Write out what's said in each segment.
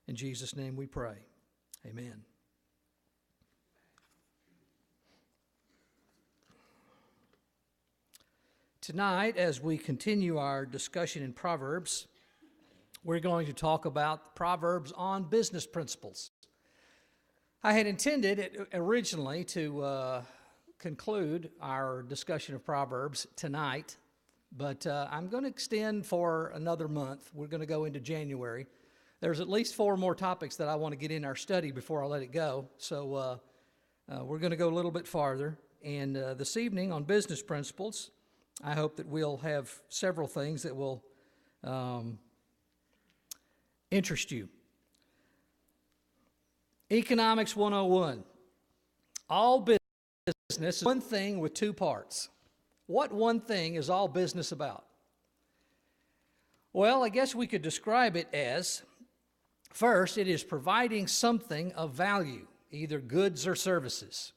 In Jesus' name we pray. Amen. Tonight, as we continue our discussion in Proverbs, we're going to talk about Proverbs on business principles. I had intended originally to conclude our discussion of Proverbs tonight, but I'm going to extend for another month. We're going to go into January. There's at least 4 more topics that I want to get in our study before I let it go, so we're going to go a little bit farther. And this evening on business principles, I hope that we'll have several things that will interest you. Economics 101. All business is one thing with 2 parts. What one thing is all business about? Well, I guess we could describe it as, first, it is providing something of value, either goods or services.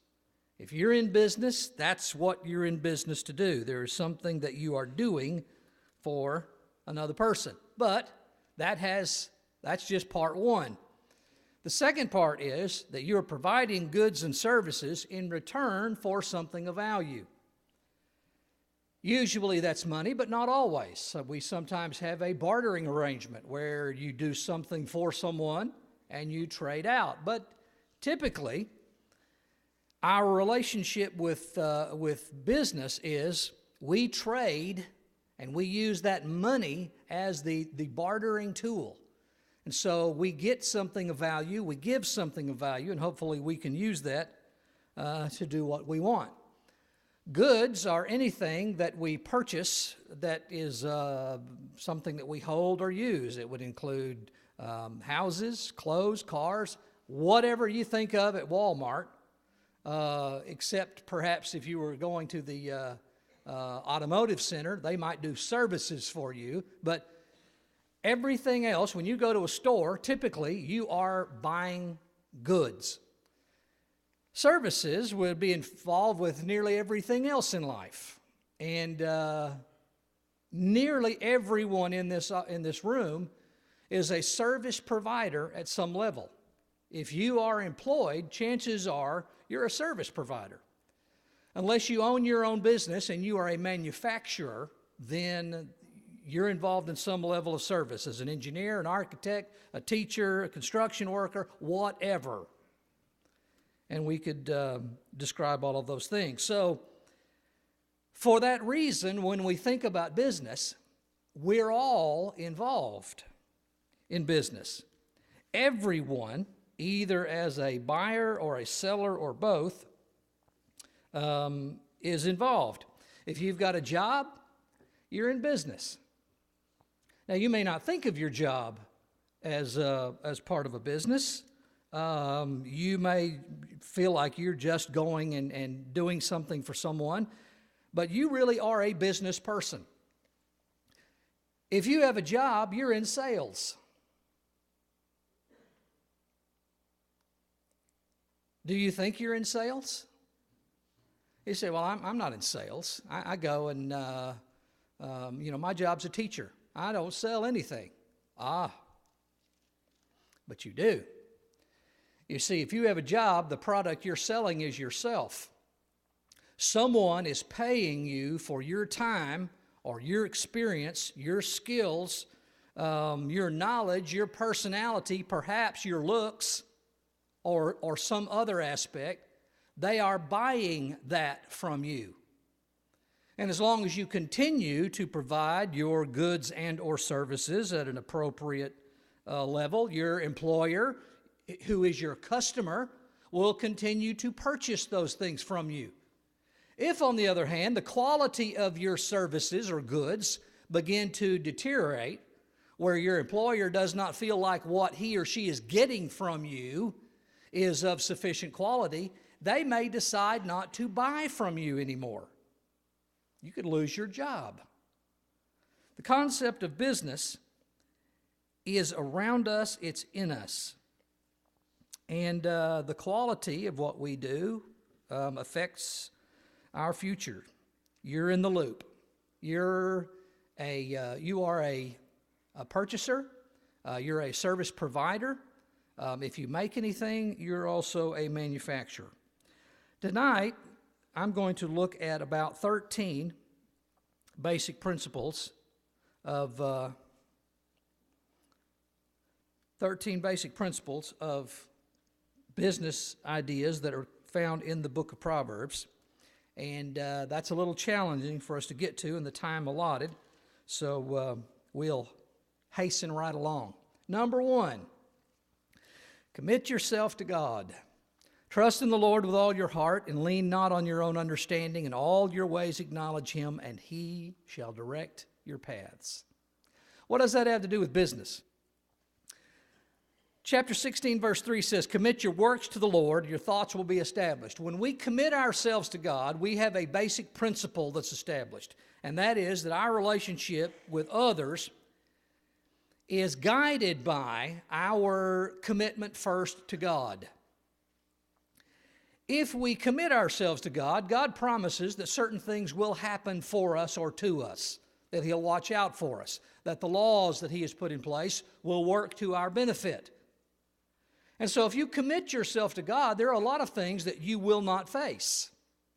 If you're in business, that's what you're in business to do. There is something that you are doing for another person. But that's just part one. The second part is that you're providing goods and services in return for something of value. Usually that's money, but not always. So we sometimes have a bartering arrangement where you do something for someone and you trade out. But typically, our relationship with business is we trade and we use that money as the bartering tool. And so we get something of value, we give something of value, and hopefully we can use that to do what we want. Goods are anything that we purchase that is something that we hold or use. It would include houses, clothes, cars, whatever you think of at Walmart, except perhaps if you were going to the automotive center, they might do services for you. But everything else, when you go to a store, typically you are buying goods. Services would be involved with nearly everything else in life. And nearly everyone in this room is a service provider at some level. If you are employed, chances are you're a service provider. Unless you own your own business and you are a manufacturer, then you're involved in some level of service as an engineer, an architect, a teacher, a construction worker, whatever. And we could describe all of those things. So for that reason, when we think about business, we're all involved in business. Everyone, either as a buyer or a seller or both, is involved. If you've got a job, you're in business. Now, you may not think of your job as part of a business. You may feel like you're just going and doing something for someone, but you really are a business person. If you have a job, you're in sales. Do you think you're in sales? You say, well, I'm not in sales. I go and, my job's a teacher. I don't sell anything. But you do. You see, if you have a job, the product you're selling is yourself. Someone is paying you for your time or your experience, your skills, your knowledge, your personality, perhaps your looks, or some other aspect. They are buying that from you. And as long as you continue to provide your goods and or services at an appropriate level, your employer, who is your customer, will continue to purchase those things from you. If, on the other hand, the quality of your services or goods begin to deteriorate, where your employer does not feel like what he or she is getting from you is of sufficient quality, they may decide not to buy from you anymore. You could lose your job. The concept of business is around us, it's in us. And the quality of what we do affects our future. You're in the loop. You are a purchaser. You're a service provider. If you make anything, you're also a manufacturer. Tonight, I'm going to look at about 13 basic principles of business ideas that are found in the book of Proverbs. And that's a little challenging for us to get to in the time allotted, so we'll hasten right along. Number 1, commit yourself to God. Trust in the Lord with all your heart, and lean not on your own understanding. In all your ways acknowledge Him, and He shall direct your paths. What does that have to do with business? Chapter 16, verse 3 says, commit your works to the Lord, your thoughts will be established. When we commit ourselves to God, we have a basic principle that's established, and that is that our relationship with others is guided by our commitment first to God. If we commit ourselves to God, God promises that certain things will happen for us or to us, that He'll watch out for us, that the laws that He has put in place will work to our benefit. And so if you commit yourself to God, there are a lot of things that you will not face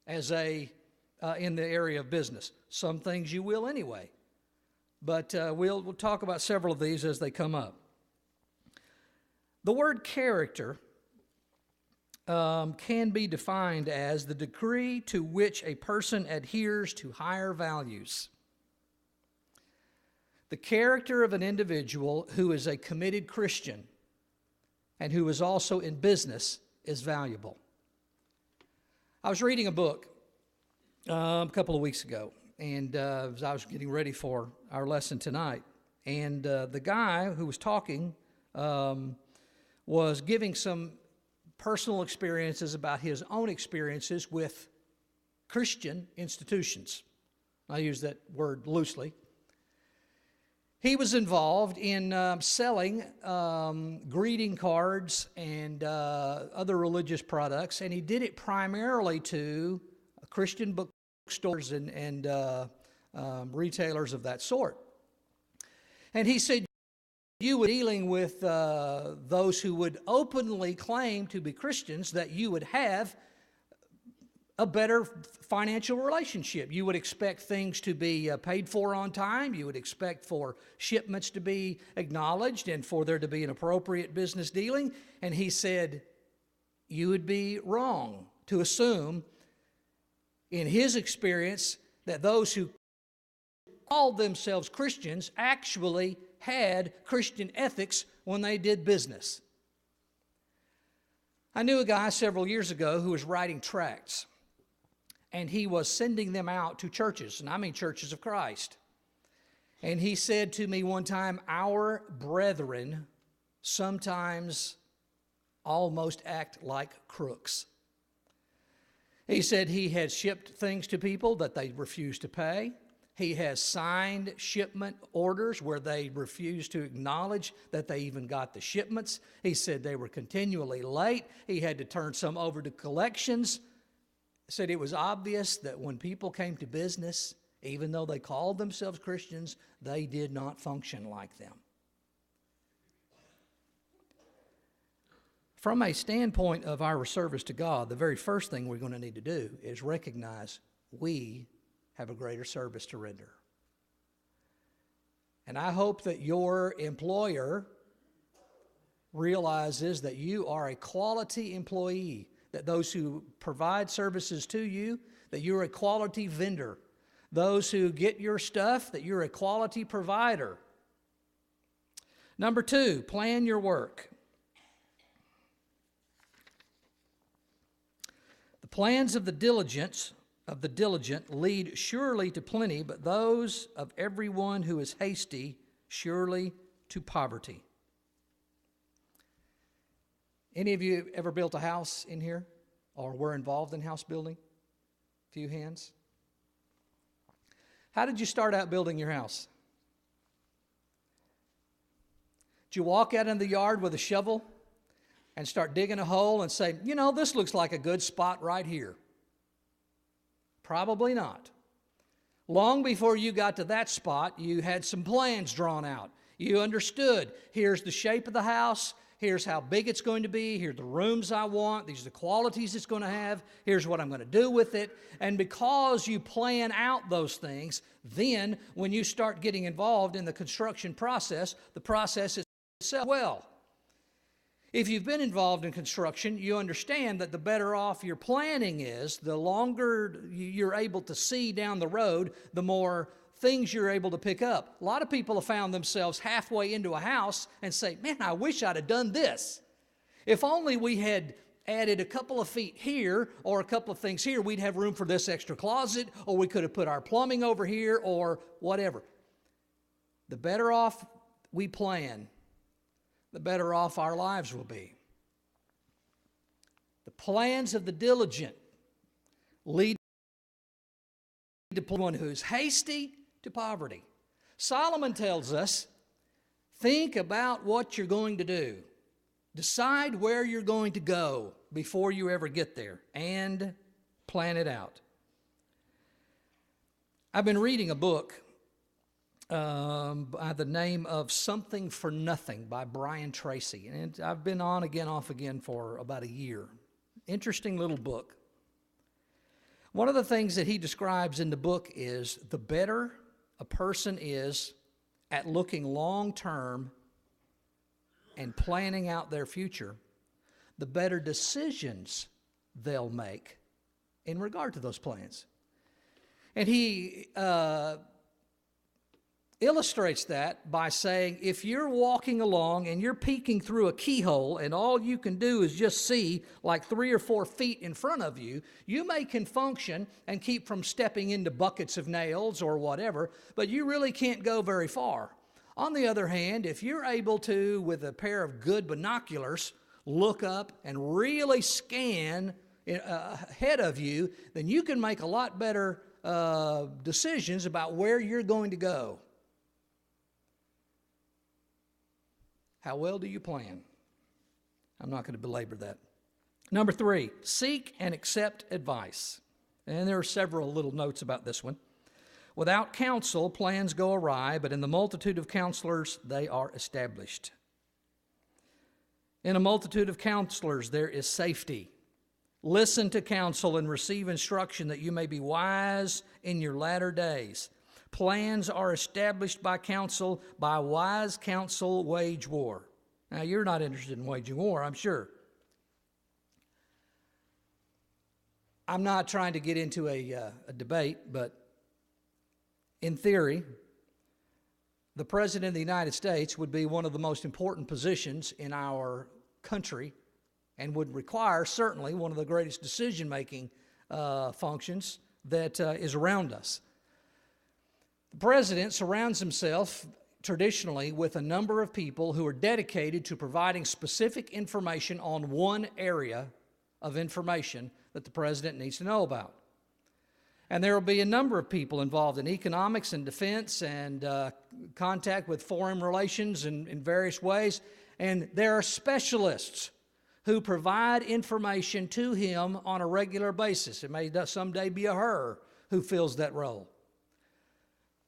in the area of business. Some things you will anyway. But we'll talk about several of these as they come up. The word character can be defined as the degree to which a person adheres to higher values. The character of an individual who is a committed Christian and who is also in business is valuable. I was reading a book a couple of weeks ago, and as I was getting ready for our lesson tonight, and the guy who was talking was giving some personal experiences about his own experiences with Christian institutions. I use that word loosely. He was involved in selling greeting cards and other religious products, and he did it primarily to Christian bookstores and retailers of that sort. And he said, you were dealing with those who would openly claim to be Christians, that you would have a better financial relationship. You would expect things to be paid for on time. You would expect for shipments to be acknowledged and for there to be an appropriate business dealing. And he said, you would be wrong to assume, in his experience, that those who called themselves Christians actually had Christian ethics when they did business. I knew a guy several years ago who was writing tracts, and he was sending them out to churches, and I mean churches of Christ. And he said to me one time, our brethren sometimes almost act like crooks. He said he had shipped things to people that they refused to pay. He has signed shipment orders where they refused to acknowledge that they even got the shipments. He said they were continually late. He had to turn some over to collections. Said it was obvious that when people came to business, even though they called themselves Christians, they did not function like them. From a standpoint of our service to God, the very first thing we're going to need to do is recognize we have a greater service to render. And I hope that your employer realizes that you are a quality employee, that those who provide services to you, that you're a quality vendor. Those who get your stuff, that you're a quality provider. Number 2, plan your work. The plans of the diligent lead surely to plenty, but those of everyone who is hasty surely to poverty. Any of you ever built a house in here or were involved in house building? A few hands. How did you start out building your house? Did you walk out in the yard with a shovel and start digging a hole and say, you know, this looks like a good spot right here? Probably not. Long before you got to that spot, you had some plans drawn out. You understood, here's the shape of the house, Here's how big it's going to be. Here are the rooms I want. These are the qualities it's going to have. Here's what I'm going to do with it. And because you plan out those things, then when you start getting involved in the construction process, the process itself well. If you've been involved in construction, you understand that the better off your planning is, the longer you're able to see down the road, the more things you're able to pick up. A lot of people have found themselves halfway into a house and say, man, I wish I'd have done this. If only we had added a couple of feet here or a couple of things here, we'd have room for this extra closet, or we could have put our plumbing over here, or whatever. The better off we plan, the better off our lives will be. The plans of the diligent lead to one who's hasty to poverty. Solomon tells us, think about what you're going to do. Decide where you're going to go before you ever get there, and plan it out. I've been reading a book by the name of Something for Nothing by Brian Tracy. And I've been on again, off again for about a year. Interesting little book. One of the things that he describes in the book is the better a person is at looking long term and planning out their future, the better decisions they'll make in regard to those plans. And he illustrates that by saying, if you're walking along and you're peeking through a keyhole and all you can do is just see like 3 or 4 feet in front of you, you can function and keep from stepping into buckets of nails or whatever, but you really can't go very far. On the other hand, if you're able to, with a pair of good binoculars, look up and really scan ahead of you, then you can make a lot better decisions about where you're going to go. How well do you plan? I'm not going to belabor that. Number 3, seek and accept advice. And there are several little notes about this one. Without counsel, plans go awry, but in the multitude of counselors, they are established. In a multitude of counselors, there is safety. Listen to counsel and receive instruction that you may be wise in your latter days. Plans are established by counsel. By wise counsel, wage war. Now, you're not interested in waging war, I'm sure. I'm not trying to get into a debate, but in theory, the President of the United States would be one of the most important positions in our country and would require certainly one of the greatest decision-making functions that is around us. The president surrounds himself traditionally with a number of people who are dedicated to providing specific information on one area of information that the president needs to know about. And there will be a number of people involved in economics and defense and contact with foreign relations in various ways. And there are specialists who provide information to him on a regular basis. It may someday be a her who fills that role.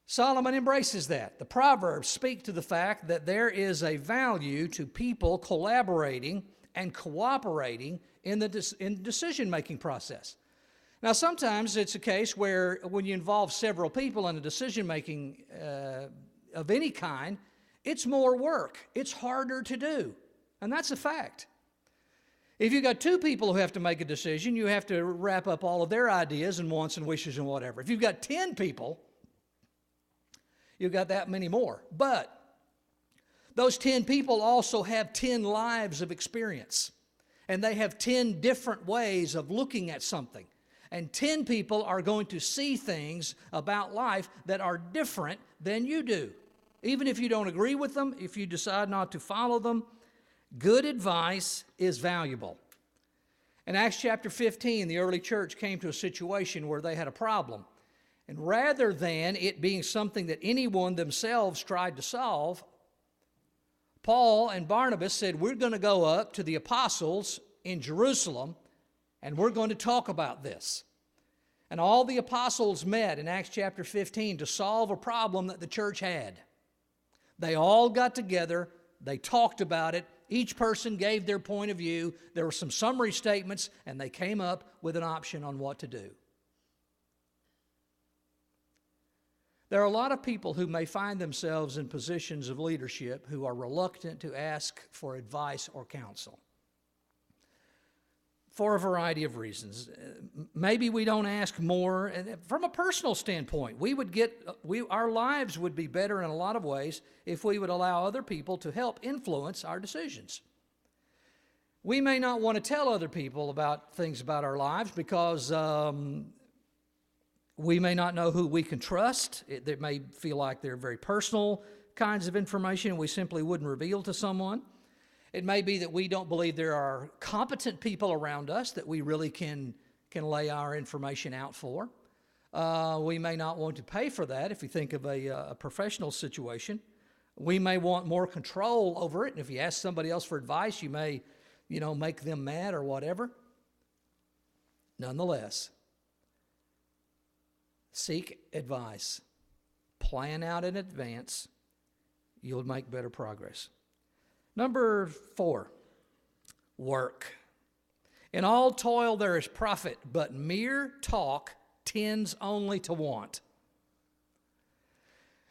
Solomon embraces that. The Proverbs speak to the fact that there is a value to people collaborating and cooperating in the decision-making process. Now, sometimes it's a case where when you involve several people in a decision-making of any kind, it's more work. It's harder to do, and that's a fact. If you've got 2 people who have to make a decision, you have to wrap up all of their ideas and wants and wishes and whatever. If you've got 10 people, you've got that many more. But those 10 people also have 10 lives of experience, and they have 10 different ways of looking at something. And 10 people are going to see things about life that are different than you do. Even if you don't agree with them, if you decide not to follow them, good advice is valuable. In Acts chapter 15, the early church came to a situation where they had a problem. And rather than it being something that anyone themselves tried to solve, Paul and Barnabas said, we're going to go up to the apostles in Jerusalem, and we're going to talk about this. And all the apostles met in Acts chapter 15 to solve a problem that the church had. They all got together, they talked about it, Each person gave their point of view. There were some summary statements, and they came up with an option on what to do. There are a lot of people who may find themselves in positions of leadership who are reluctant to ask for advice or counsel for a variety of reasons. Maybe we don't ask more. And from a personal standpoint, our lives would be better in a lot of ways if we would allow other people to help influence our decisions. We may not want to tell other people about things about our lives because we may not know who we can trust. It may feel like they're very personal kinds of information we simply wouldn't reveal to someone. It may be that we don't believe there are competent people around us that we really can lay our information out for. We may not want to pay for that if you think of a professional situation. We may want more control over it, and if you ask somebody else for advice, you may, make them mad or whatever. Nonetheless, seek advice. Plan out in advance. You'll make better progress. Number 4, work. In all toil there is profit, but mere talk tends only to want.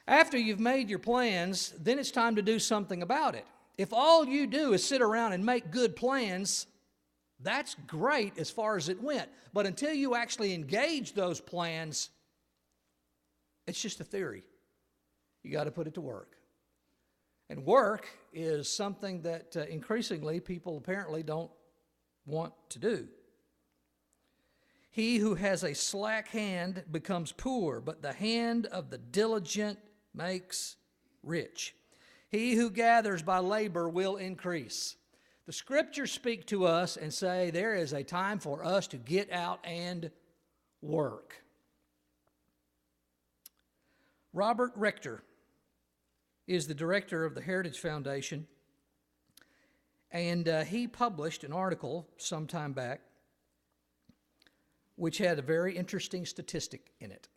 After you've made your plans, then it's time to do something about it. If all you do is sit around and make good plans, that's great as far as it went. But until you actually engage those plans, it's just a theory. You got to put it to work. And work is something that increasingly people apparently don't want to do. He who has a slack hand becomes poor, but the hand of the diligent makes rich. He who gathers by labor will increase. The Scriptures speak to us and say there is a time for us to get out and work. Robert Rector is the director of the Heritage Foundation, and he published an article some time back which had a very interesting statistic in it.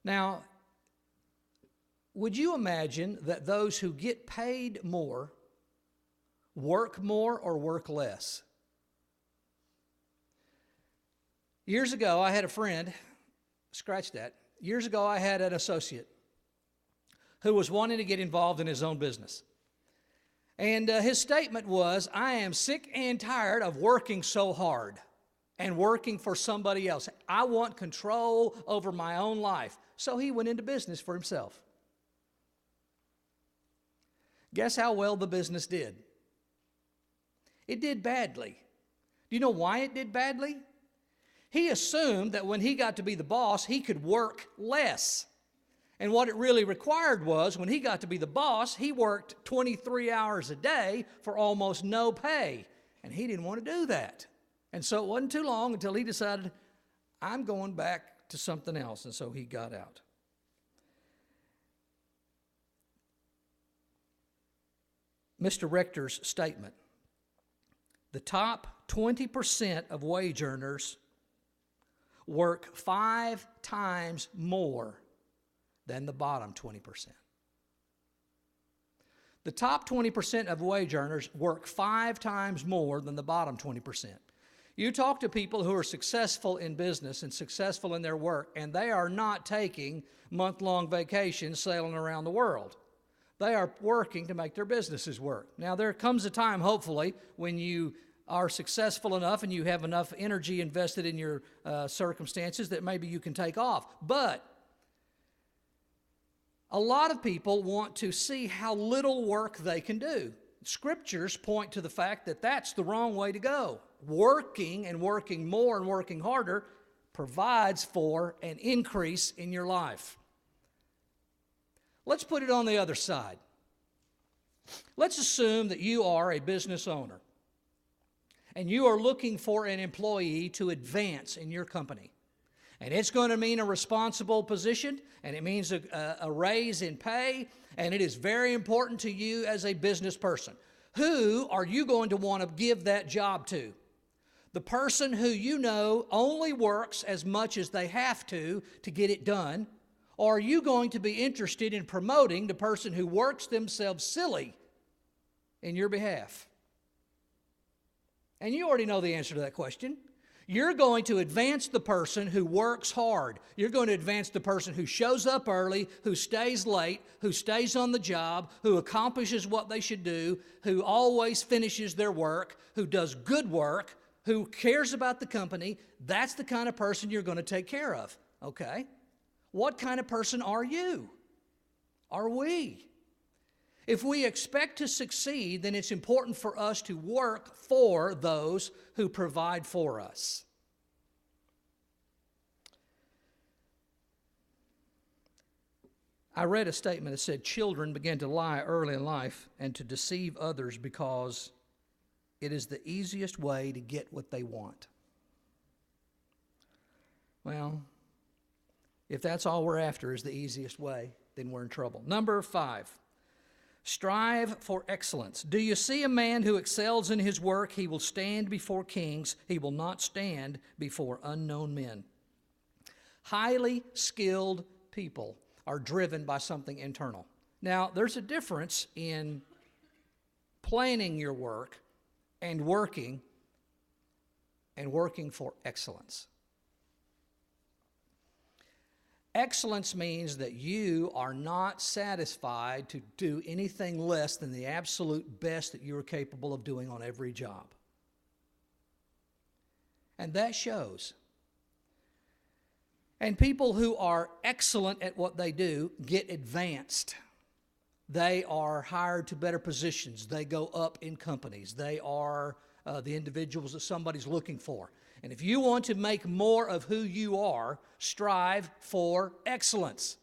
Now, would you imagine that those who get paid more work more or work less? Years ago, I had a friend, scratch that, years ago I had an associate who was wanting to get involved in his own business. And his statement was, I am sick and tired of working so hard and working for somebody else. I want control over my own life. So he went into business for himself. Guess how well the business did? It did badly. Do you know why it did badly? He assumed that when he got to be the boss, he could work less. And what it really required was, when he got to be the boss, he worked 23 hours a day for almost no pay. And he didn't want to do that. And so it wasn't too long until he decided, I'm going back to something else. And so he got out. Mr. Rector's statement: the top 20% of wage earners work 5 times more than the bottom 20%. The top 20% of wage earners work 5 times more than the bottom 20%. You talk to people who are successful in business and successful in their work, and they are not taking month-long vacations sailing around the world. They are working to make their businesses work. Now, there comes a time, hopefully, when you are successful enough and you have enough energy invested in your circumstances that maybe you can take off. But a lot of people want to see how little work they can do. Scriptures point to the fact that that's the wrong way to go. Working and working more and working harder provides for an increase in your life. Let's put it on the other side. Let's assume that you are a business owner and you are looking for an employee to advance in your company. And it's going to mean a responsible position, and it means a raise in pay, and it is very important to you as a business person. Who are you going to want to give that job to? The person who you know only works as much as they have to get it done, or are you going to be interested in promoting the person who works themselves silly in your behalf? And you already know the answer to that question. You're going to advance the person who works hard. You're going to advance the person who shows up early, who stays late, who stays on the job, who accomplishes what they should do, who always finishes their work, who does good work, who cares about the company. That's the kind of person you're going to take care of. Okay? What kind of person are you? Are we? If we expect to succeed, then it's important for us to work for those who provide for us. I read a statement that said children begin to lie early in life and to deceive others because it is the easiest way to get what they want. Well, if that's all we're after is the easiest way, then we're in trouble. Number 5. Strive for excellence. Do you see a man who excels in his work? He will stand before kings. He will not stand before unknown men. Highly skilled people are driven by something internal. Now, there's a difference in planning your work and working for excellence. Excellence means that you are not satisfied to do anything less than the absolute best that you are capable of doing on every job. And that shows. And people who are excellent at what they do get advanced. They are hired to better positions. They go up in companies. They are the individuals that somebody's looking for. And if you want to make more of who you are, strive for excellence.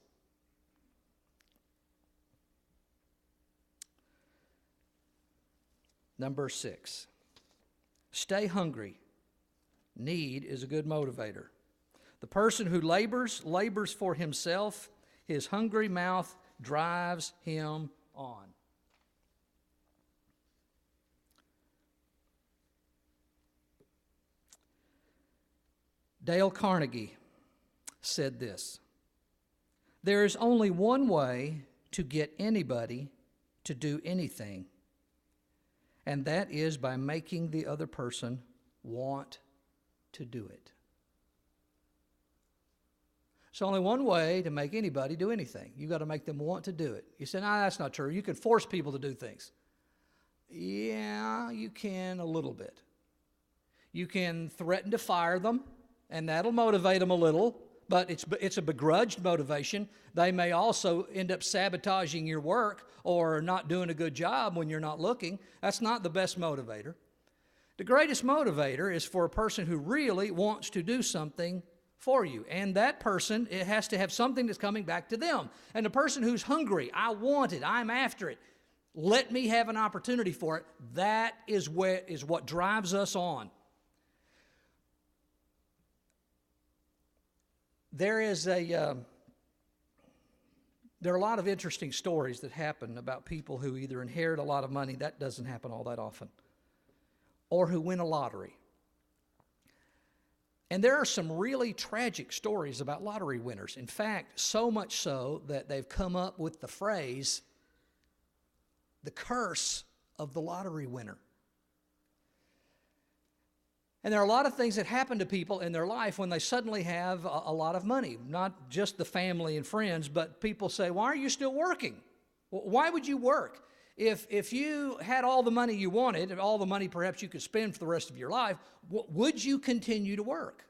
Number 6, stay hungry. Need is a good motivator. The person who labors for himself. His hungry mouth drives him on. Dale Carnegie said this: there is only one way to get anybody to do anything, and that is by making the other person want to do it. There's only one way to make anybody do anything. You've got to make them want to do it. You say, no, that's not true. You can force people to do things. Yeah, you can a little bit. You can threaten to fire them, and that'll motivate them a little, but it's a begrudged motivation. They may also end up sabotaging your work or not doing a good job when you're not looking. That's not the best motivator. The greatest motivator is for a person who really wants to do something for you. And that person, it has to have something that's coming back to them. And the person who's hungry, I want it, I'm after it, let me have an opportunity for it, that is what drives us on. There are a lot of interesting stories that happen about people who either inherit a lot of money, that doesn't happen all that often, or who win a lottery. And there are some really tragic stories about lottery winners. In fact, so much so that they've come up with the phrase, the curse of the lottery winner. And there are a lot of things that happen to people in their life when they suddenly have a lot of money. Not just the family and friends, but people say, why are you still working? Why would you work? If you had all the money you wanted, and all the money perhaps you could spend for the rest of your life, would you continue to work?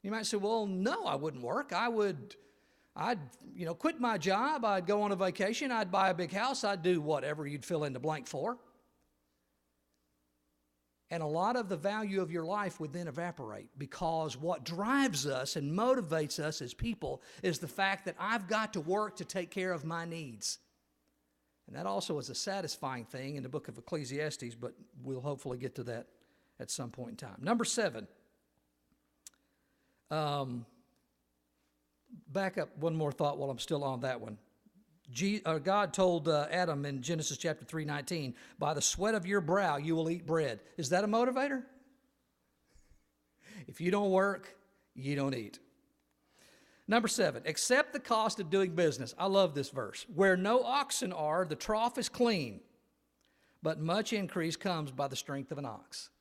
You might say, well, no, I wouldn't work. I'd quit my job. I'd go on a vacation. I'd buy a big house. I'd do whatever you'd fill in the blank for. And a lot of the value of your life would then evaporate, because what drives us and motivates us as people is the fact that I've got to work to take care of my needs. And that also is a satisfying thing in the book of Ecclesiastes, but we'll hopefully get to that at some point in time. Number 7. Back up one more thought while I'm still on that one. God told Adam in Genesis chapter 3:19, by the sweat of your brow you will eat bread. Is that a motivator? If you don't work, you don't eat. Number 7, accept the cost of doing business. I love this verse. Where no oxen are, the trough is clean, but much increase comes by the strength of an ox.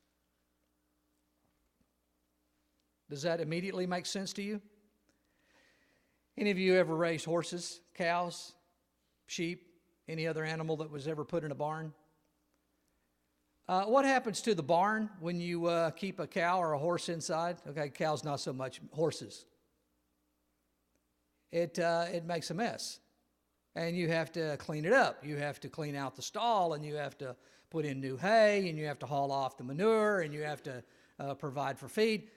Does that immediately make sense to you? Any of you ever raised horses, cows, sheep, any other animal that was ever put in a barn? What happens to the barn when you keep a cow or a horse inside? Okay, cows not so much, horses. It makes a mess. And you have to clean it up. You have to clean out the stall, and you have to put in new hay, and you have to haul off the manure, and you have to provide for feed.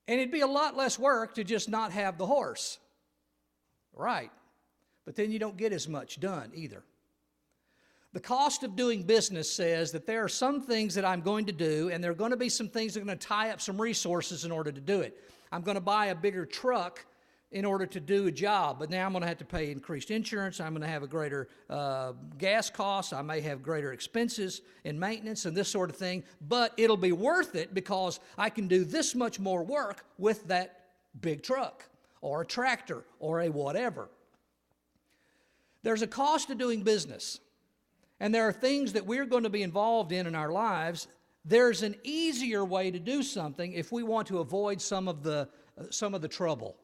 And it'd be a lot less work to just not have the horse. Right. But then you don't get as much done either. The cost of doing business says that there are some things that I'm going to do, and there are going to be some things that are going to tie up some resources in order to do it. I'm going to buy a bigger truck in order to do a job, but now I'm going to have to pay increased insurance. I'm going to have a greater gas cost. I may have greater expenses in maintenance and this sort of thing, but it'll be worth it because I can do this much more work with that big truck or a tractor or a whatever. There's a cost to doing business, and there are things that we're going to be involved in our lives. There's an easier way to do something if we want to avoid some of the trouble.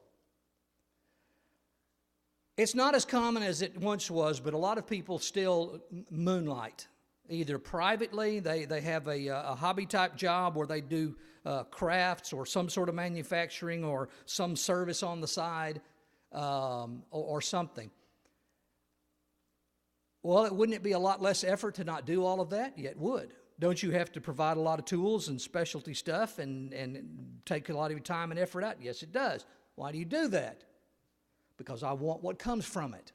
It's not as common as it once was, but a lot of people still moonlight. Either privately, they have a hobby-type job where they do crafts or some sort of manufacturing or some service on the side or something. Well, wouldn't it be a lot less effort to not do all of that? Yeah, it would. Don't you have to provide a lot of tools and specialty stuff and take a lot of your time and effort out? Yes, it does. Why do you do that? Because I want what comes from it.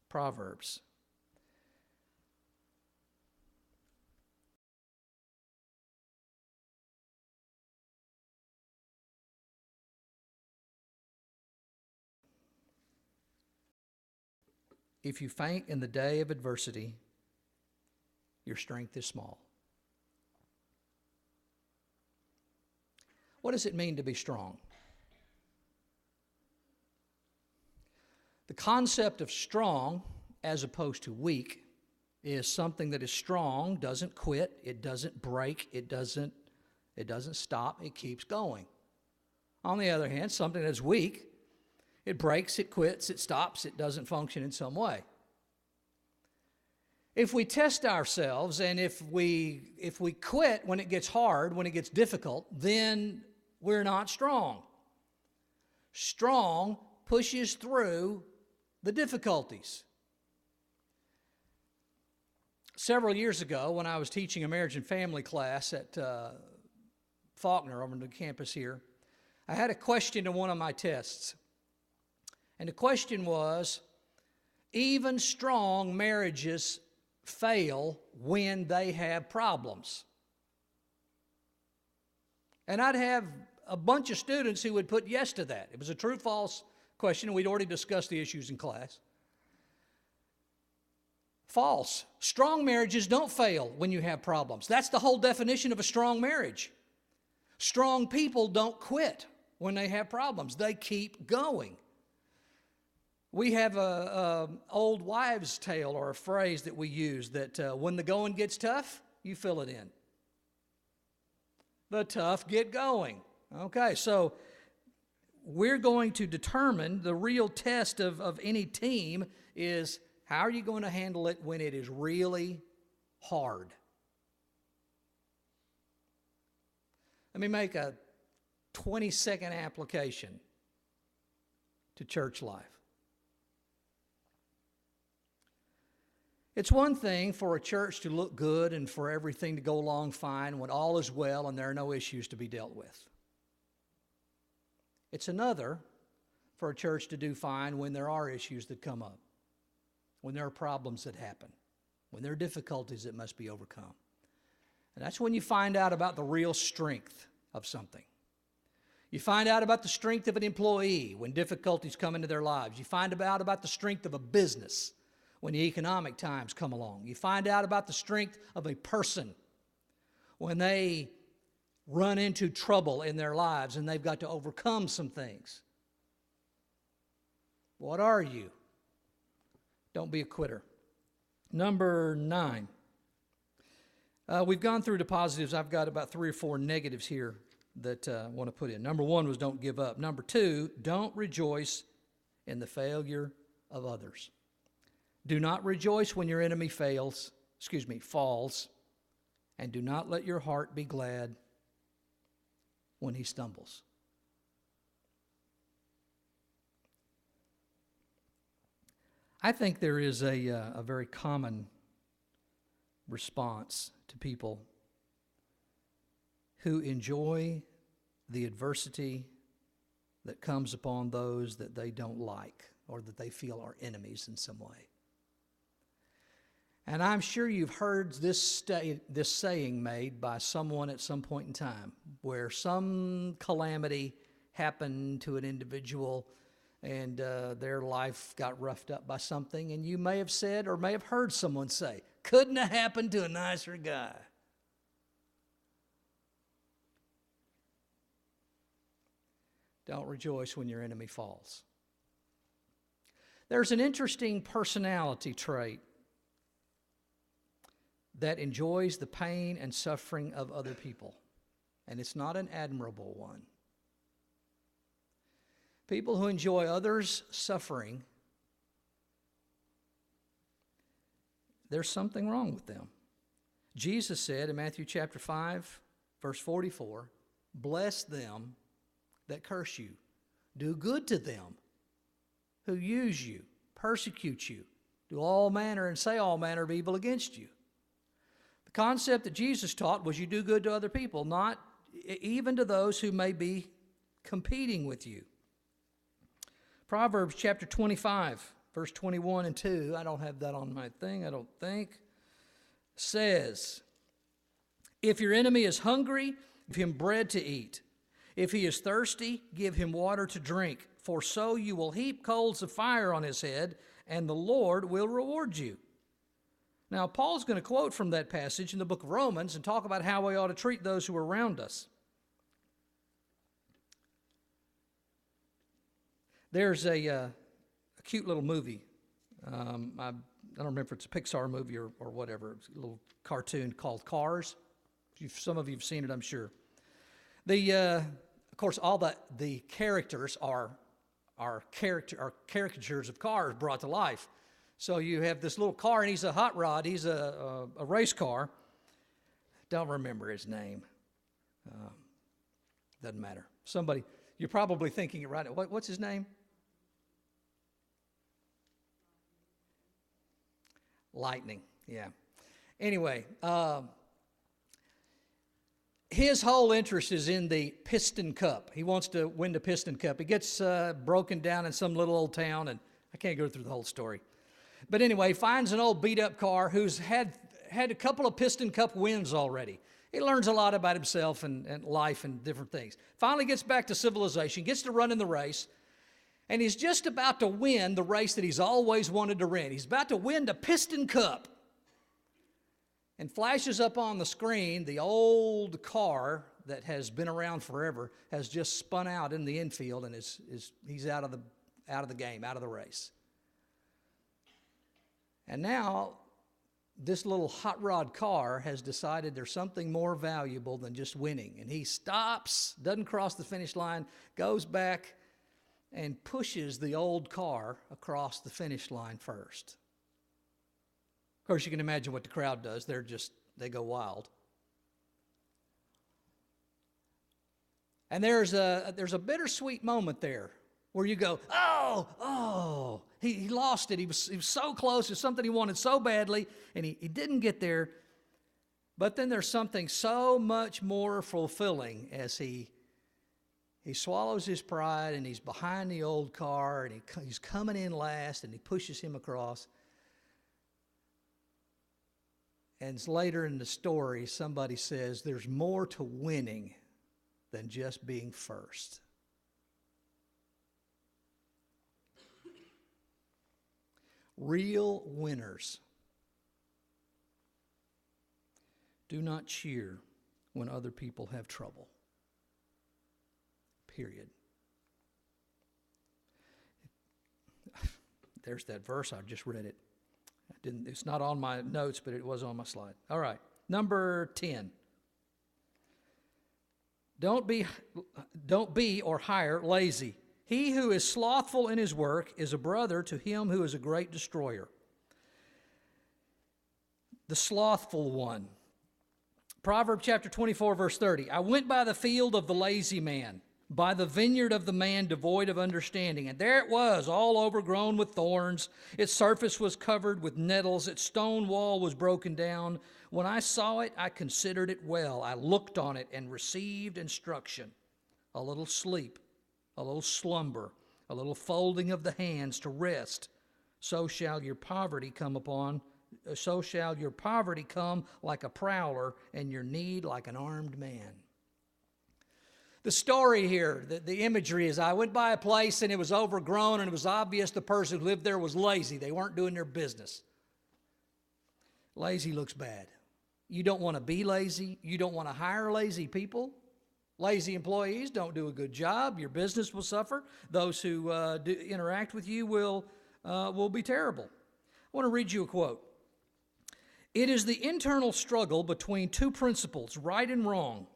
Proverbs. If you faint in the day of adversity, your strength is small. What does it mean to be strong? The concept of strong, as opposed to weak, is something that is strong, doesn't quit, it doesn't break, it doesn't stop, it keeps going. On the other hand, something that's weak, it breaks, it quits, it stops, it doesn't function in some way. If we test ourselves and if we quit when it gets hard, when it gets difficult, then we're not strong. Strong pushes through the difficulties. Several years ago, when I was teaching a marriage and family class at Faulkner over on the campus here, I had a question in one of my tests. And the question was, even strong marriages fail when they have problems. And I'd have a bunch of students who would put yes to that. It was a true-false question, and we'd already discussed the issues in class. False. Strong marriages don't fail when you have problems. That's the whole definition of a strong marriage. Strong people don't quit when they have problems. They keep going. We have an old wives' tale or a phrase that we use that when the going gets tough, you fill it in. The tough get going. Okay, so we're going to determine the real test of any team is how are you going to handle it when it is really hard? Let me make a 20-second application to church life. It's one thing for a church to look good and for everything to go along fine when all is well and there are no issues to be dealt with. It's another for a church to do fine when there are issues that come up, when there are problems that happen, when there are difficulties that must be overcome. And that's when you find out about the real strength of something. You find out about the strength of an employee when difficulties come into their lives. You find out about the strength of a business when the economic times come along. You find out about the strength of a person when they run into trouble in their lives and they've got to overcome some things. What are you? Don't be a quitter. Number 9. We've gone through the positives. I've got about 3 or 4 negatives here that I want to put in. Number 1 was don't give up. Number 2, don't rejoice in the failure of others. Do not rejoice when your enemy falls, and do not let your heart be glad when he stumbles. I think there is a very common response to people who enjoy the adversity that comes upon those that they don't like or that they feel are enemies in some way. And I'm sure you've heard this saying made by someone at some point in time where some calamity happened to an individual and their life got roughed up by something, and you may have said or may have heard someone say, couldn't have happened to a nicer guy. Don't rejoice when your enemy falls. There's an interesting personality trait that enjoys the pain and suffering of other people, and it's not an admirable one. People who enjoy others' suffering, there's something wrong with them. Jesus said in Matthew chapter 5, verse 44, bless them that curse you. Do good to them who use you, persecute you, do all manner and say all manner of evil against you. The concept that Jesus taught was you do good to other people, not even to those who may be competing with you. Proverbs chapter 25, verse 21 and 2, I don't have that on my thing, I don't think, says, if your enemy is hungry, give him bread to eat. If he is thirsty, give him water to drink. For so you will heap coals of fire on his head, and the Lord will reward you. Now, Paul's going to quote from that passage in the book of Romans and talk about how we ought to treat those who are around us. There's a cute little movie. I don't remember if it's a Pixar movie or whatever. It's a little cartoon called Cars. Some of you have seen it, I'm sure. Of course, all the characters are caricatures of cars brought to life. So you have this little car, and he's a hot rod. He's a race car. Don't remember his name. Doesn't matter. Somebody, you're probably thinking it right now. What's his name? Lightning, yeah. Anyway, his whole interest is in the Piston Cup. He wants to win the Piston Cup. He gets broken down in some little old town, and I can't go through the whole story. But anyway, he finds an old beat-up car who's had a couple of Piston Cup wins already. He learns a lot about himself and life and different things. Finally gets back to civilization, gets to run in the race, and he's just about to win the race that he's always wanted to win. He's about to win the Piston Cup. And flashes up on the screen, the old car that has been around forever has just spun out in the infield, and he's out of the game, out of the race. And now this little hot rod car has decided there's something more valuable than just winning. And he stops, doesn't cross the finish line, goes back and pushes the old car across the finish line first. Of course, you can imagine what the crowd does. They go wild. And there's a bittersweet moment there where you go, oh, he lost it. He was so close. It's something he wanted so badly, and he didn't get there. But then there's something so much more fulfilling as he swallows his pride, and he's behind the old car, and he's coming in last, and he pushes him across. And later in the story, somebody says there's more to winning than just being first. Real winners do not cheer when other people have trouble. Period. There's that verse, I just read it. It's not on my notes, but it was on my slide. All right, number 10. Don't be or hire lazy. He who is slothful in his work is a brother to him who is a great destroyer. The slothful one. Proverbs chapter 24, verse 30. I went by the field of the lazy man, by the vineyard of the man devoid of understanding. And there it was, all overgrown with thorns. Its surface was covered with nettles. Its stone wall was broken down. When I saw it, I considered it well. I looked on it and received instruction. A little sleep, a little slumber, a little folding of the hands to rest. So shall your poverty come like a prowler, and your need like an armed man. The story here, the imagery is, I went by a place and it was overgrown and it was obvious the person who lived there was lazy. They weren't doing their business. Lazy looks bad. You don't want to be lazy. You don't want to hire lazy people. Lazy employees don't do a good job. Your business will suffer. Those who interact with you will be terrible. I want to read you a quote. It is the internal struggle between two principles, right and wrong.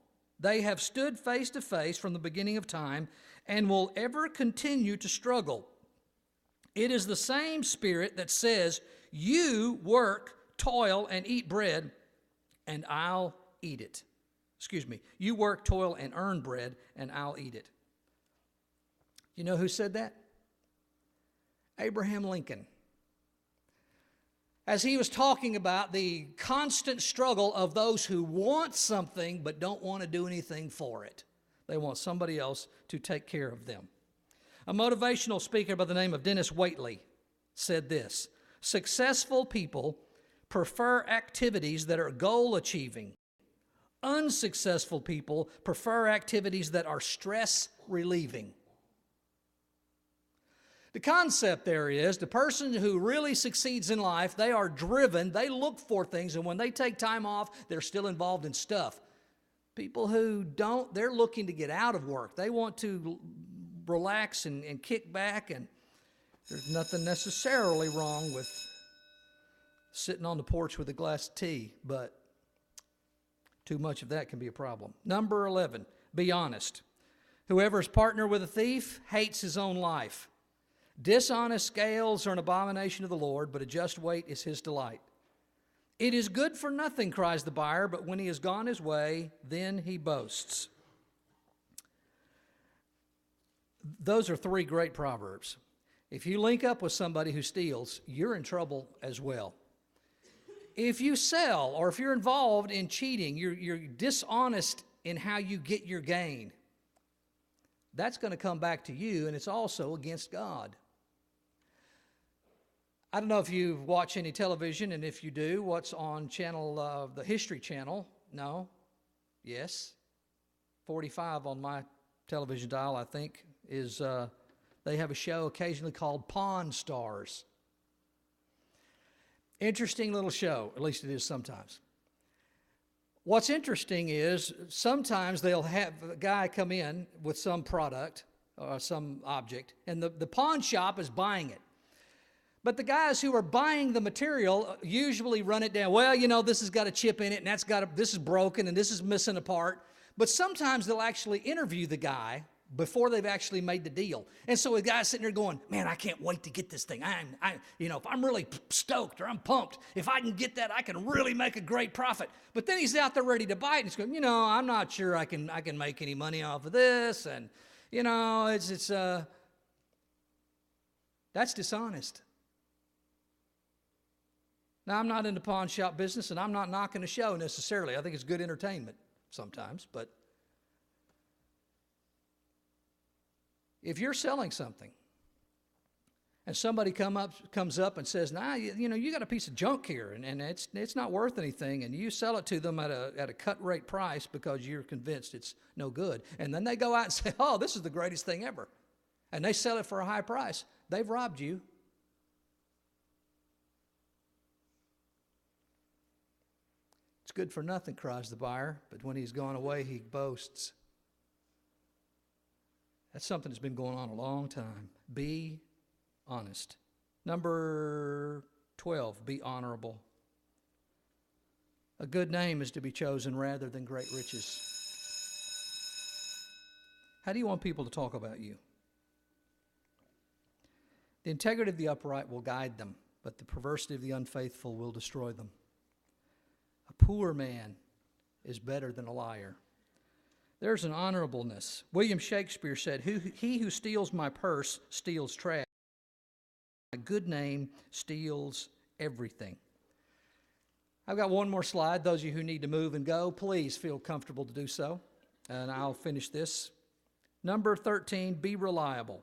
They have stood face to face from the beginning of time and will ever continue to struggle. It is the same spirit that says, you work, toil, and eat bread, and I'll eat it. You work, toil, and earn bread, and I'll eat it. You know who said that? Abraham Lincoln. As he was talking about the constant struggle of those who want something but don't want to do anything for it. They want somebody else to take care of them. A motivational speaker by the name of Dennis Waitley said this: successful people prefer activities that are goal-achieving. Unsuccessful people prefer activities that are stress-relieving. The concept there is the person who really succeeds in life, they are driven, they look for things, and when they take time off, they're still involved in stuff. People who don't, they're looking to get out of work. They want to relax and kick back, and there's nothing necessarily wrong with sitting on the porch with a glass of tea, but too much of that can be a problem. Number 11, be honest. Whoever is partner with a thief hates his own life. Dishonest scales are an abomination to the Lord, but a just weight is his delight. It is good for nothing, cries the buyer, but when he has gone his way, then he boasts. Those are three great proverbs. If you link up with somebody who steals, you're in trouble as well. If you sell or if you're involved in cheating, you're dishonest in how you get your gain, that's going to come back to you, and it's also against God. I don't know if you watch any television, and if you do, what's on the History Channel? No? Yes? 45 on my television dial, I think, is they have a show occasionally called Pawn Stars. Interesting little show, at least it is sometimes. What's interesting is sometimes they'll have a guy come in with some product or some object, and the pawn shop is buying it. But the guys who are buying the material usually run it down. Well, you know, this has got a chip in it, and this is broken, and this is missing a part. But sometimes they'll actually interview the guy before they've actually made the deal. And so a guy's sitting there going, man, I can't wait to get this thing. If I'm really stoked or I'm pumped, if I can get that, I can really make a great profit. But then he's out there ready to buy it, and he's going, I'm not sure I can make any money off of this. And, that's dishonest. Now, I'm not in the pawn shop business, and I'm not knocking a show necessarily. I think it's good entertainment sometimes, but if you're selling something and somebody comes up and says, you got a piece of junk here, and it's not worth anything, and you sell it to them at a cut rate price because you're convinced it's no good, and then they go out and say, oh, this is the greatest thing ever, and they sell it for a high price, they've robbed you. It's good for nothing, cries the buyer, but when he's gone away, he boasts. That's something that's been going on a long time. Be honest. Number 12, be honorable. A good name is to be chosen rather than great riches. How do you want people to talk about you? The integrity of the upright will guide them, but the perversity of the unfaithful will destroy them. A poor man is better than a liar. There's an honorableness. William Shakespeare said, he who steals my purse steals trash. A good name steals everything. I've got one more slide. Those of you who need to move and go, please feel comfortable to do so. And I'll finish this. Number 13, be reliable.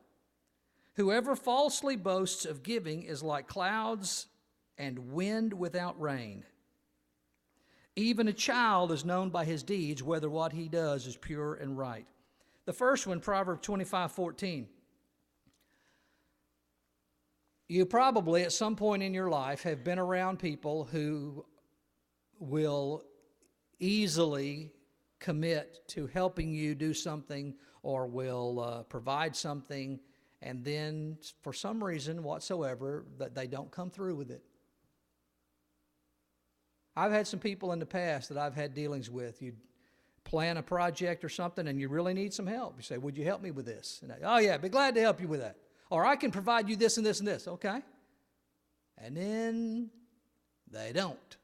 Whoever falsely boasts of giving is like clouds and wind without rain. Even a child is known by his deeds, whether what he does is pure and right. The first one, Proverbs 25:14. You probably at some point in your life have been around people who will easily commit to helping you do something or will provide something, and then for some reason whatsoever that they don't come through with it. I've had some people in the past that I've had dealings with. You plan a project or something and you really need some help. You say, would you help me with this? And oh yeah, be glad to help you with that. Or I can provide you this and this and this. Okay. And then they don't.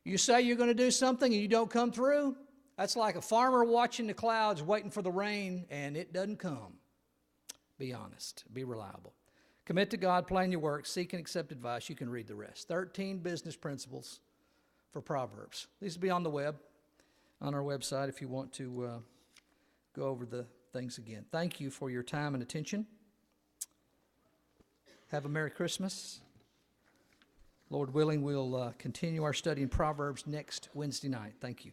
You say you're going to do something and you don't come through, that's like a farmer watching the clouds waiting for the rain and it doesn't come. Be honest. Be reliable. Commit to God, plan your work, seek and accept advice. You can read the rest. 13 business principles for Proverbs. These will be on the web, on our website if you want to go over the things again. Thank you for your time and attention. Have a Merry Christmas. Lord willing, we'll continue our study in Proverbs next Wednesday night. Thank you.